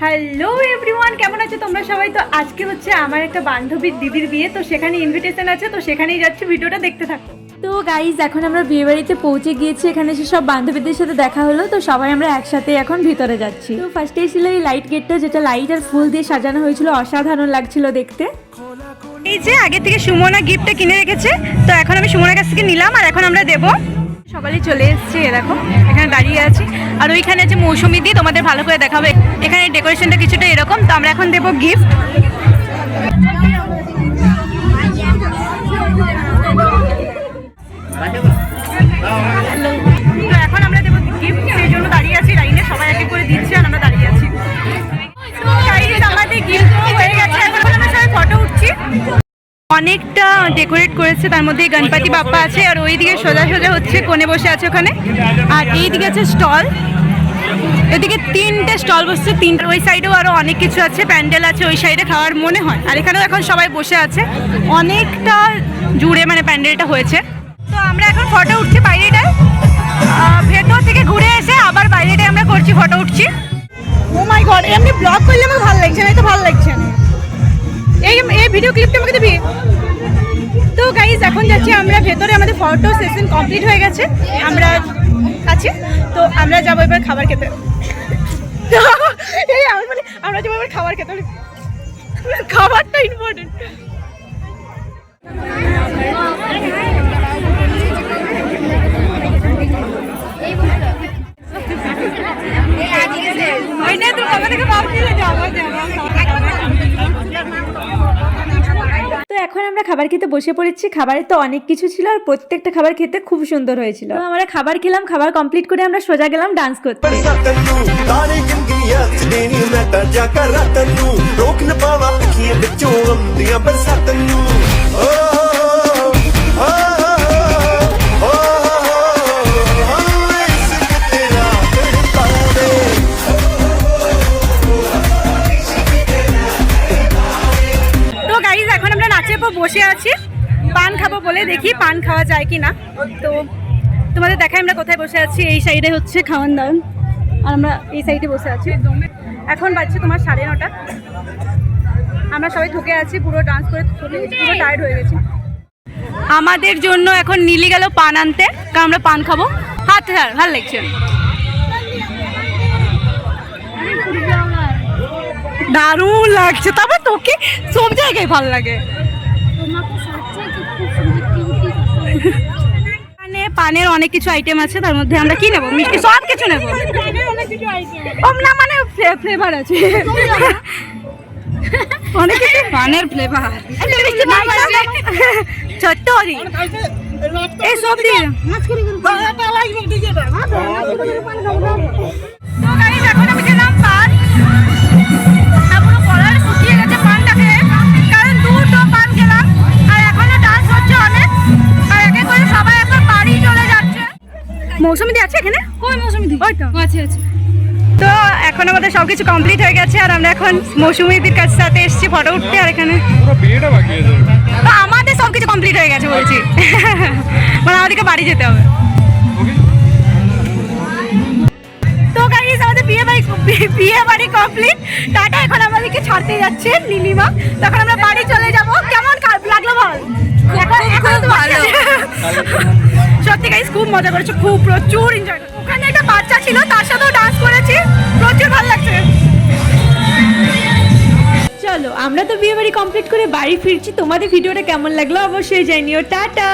Hello everyone, কেমন আছো তোমরা সবাই? তো আজকে হচ্ছে আমার একটা বান্ধবীর দিদির বিয়ে, তো সেখানে ইনভিটেশন আছে, তো সেখানেই যাচ্ছি, ভিডিওটা দেখতে থাকো। তো গাইজ এখন আমরা বিয়ে বাড়িতে পৌঁছে গিয়েছি, এখানে এসে সব বান্ধবীদের সাথে দেখা হলো, তো সবাই আমরা একসাথে এখন ভিতরে যাচ্ছি। তো ফার্স্টে ছিল এই লাইট গেটটা, যেটা লাইট আর ফুল দিয়ে সাজানো হয়েছিল, অসাধারণ লাগছিল দেখতে। এই যে আগে থেকে সুমনা গিফটটা কিনে রেখেছে, তো এখন আমি সুমনার কাছ থেকে নিলাম আর এখন আমরা দেবো। সকালে চলে এসেছি, দেখো এখানে দাঁড়িয়ে আছি, আর ওইখানে আছে মৌসুমি দিয়ে, তোমাদের ভালো করে দেখাবে। এখানে ডেকোরেশনটা কিছুটা এরকম, তো আমরা এখন দেবো গিফট। তো এখন আমরা দেবো গিফট, সেই জন্য দাঁড়িয়ে আছি লাইনে, সবাই এক এক করে দিচ্ছে আর আমরা দাঁড়িয়ে আছি। আমাদের গিফট হয়ে গেছে, এখন আমরা সবাই ফটো উঠছি। অনেকটা ডেকোরেট করেছে, তার মধ্যে গণপতি বাপ্পা আছে, আর ওইদিকে সোজা সোজা হচ্ছে কোণে বসে আছে ওখানে, আর এইদিকে আছে স্টল, এদিকে তিনটে স্টল বসছে, তিনটে ওই সাইডেও আরো অনেক কিছু আছে, প্যান্ডেল আছে ওই সাইডে খাওয়ার মনে হয়, আর এখানেও এখন সবাই বসে আছে, অনেকটা জুড়ে মানে প্যান্ডেলটা হয়েছে। তো আমরা এখন ফটো উঠছি বাইরেটায়, ভেতর থেকে ঘুরে এসে আবার বাইরেটায় আমরা করছি, ফটো উঠছি। ও মাই গড, এমনি ব্লগ করলে আমার ভালো লাগছে না, এটা ভালো লাগছে না, এই ভিডিও ক্লিপটা আমাকে দিবি। তো গাইজ এখন যাচ্ছি আমরা ভেতরে, আমাদের ফটো সেশন কমপ্লিট হয়ে গেছে, আমরা আছি, তো আমরা যাবো এবার খাবার খেতে। এই আমি বলি আমরা যাবো এবার খাবার খেতে, খাবারটা ইম্পর্টেন্ট। তো এখন আমরা খাবার খেতে বসে পড়েছি, খাবারে তো অনেক কিছু ছিল আর প্রত্যেকটা খাবার খেতে খুব সুন্দর হয়েছিল। আমরা খাবার খেলাম, খাবার কমপ্লিট করে আমরা সোজা গেলাম ডান্স করতে। বসে আছি, পান খাবো বলে, দেখি পান খাওয়া যায় কি না। তো তোমাদের দেখাই আমরা কোথায় বসে আছি, এই সাইডে হচ্ছে খাওয়ান দাওয়ান, আর আমরা এই সাইডে বসে আছি। এখন বাজছে তোমার 9:30, আমরা সবাই ঠকে আছি, পুরো ডান্স করে পুরো টায়ার্ড হয়ে গেছি। আমাদের জন্য এখন নীলি গেল পান আনতে, কারণ আমরা পান খাবো। হাত ভালো লাগছে, দারুণ লাগছে, তবে তোকে সব জায়গায় ভালো লাগে। পানের অনেক কিছু আইটেম আছে, তার মধ্যে আমরা কি নেবো, মিষ্টি সব কিছু নেবো, না মানে ফ্লেভার আছে অনেক কিছু, পানের ফ্লেভার, ছোট্ট এই সব দিয়ে এখন আমি খেলাম পান, পুরো কলার শুকিয়ে গেছে পানটা খেয়ে, কারণ দুটো পান খেলাম, আর এখনো ডান্স হচ্ছে অনেক, আর একে করে সবাই এখন বাড়ি চলে যাচ্ছে। মৌসুমি দি আছে এখানে? কই মৌসুমি দি? ওই তো আছে আছে। তো এখন আমাদের সবকিছু কমপ্লিট হয়ে গেছে, আর আমরা এখন মৌসুমি দির কাছে সাথে এসেছি ফটো উঠতে, আর এখানে আমাদের সবকিছু কমপ্লিট হয়ে গেছে বলছি, মানে আমাদেরকে বাড়ি যেতে হবে। তো গাইস আমাদের বিয়ে বাড়ি কমপ্লিট, টাটা। এখন আমাদেরকে ছাড়তে যাচ্ছে নীলিমা, তখন আমরা বাড়ি চলে যাব। কেমন লাগলো বল? খুব ভালো, সত্যি গাইস খুব মজা করেছে, খুব প্রচুর এনজয়। ওখানে একটা বাচ্চা ছিল, তার সাথেও ডান্স করেছি, প্রচুর ভালো লাগছে। চলো আমরা তো বিয়ে বাড়ি কমপ্লিট করে বাড়ি ফিরছি, তোমাদের ভিডিওটা কেমন লাগলো অবশ্যই জানিও। টাটা।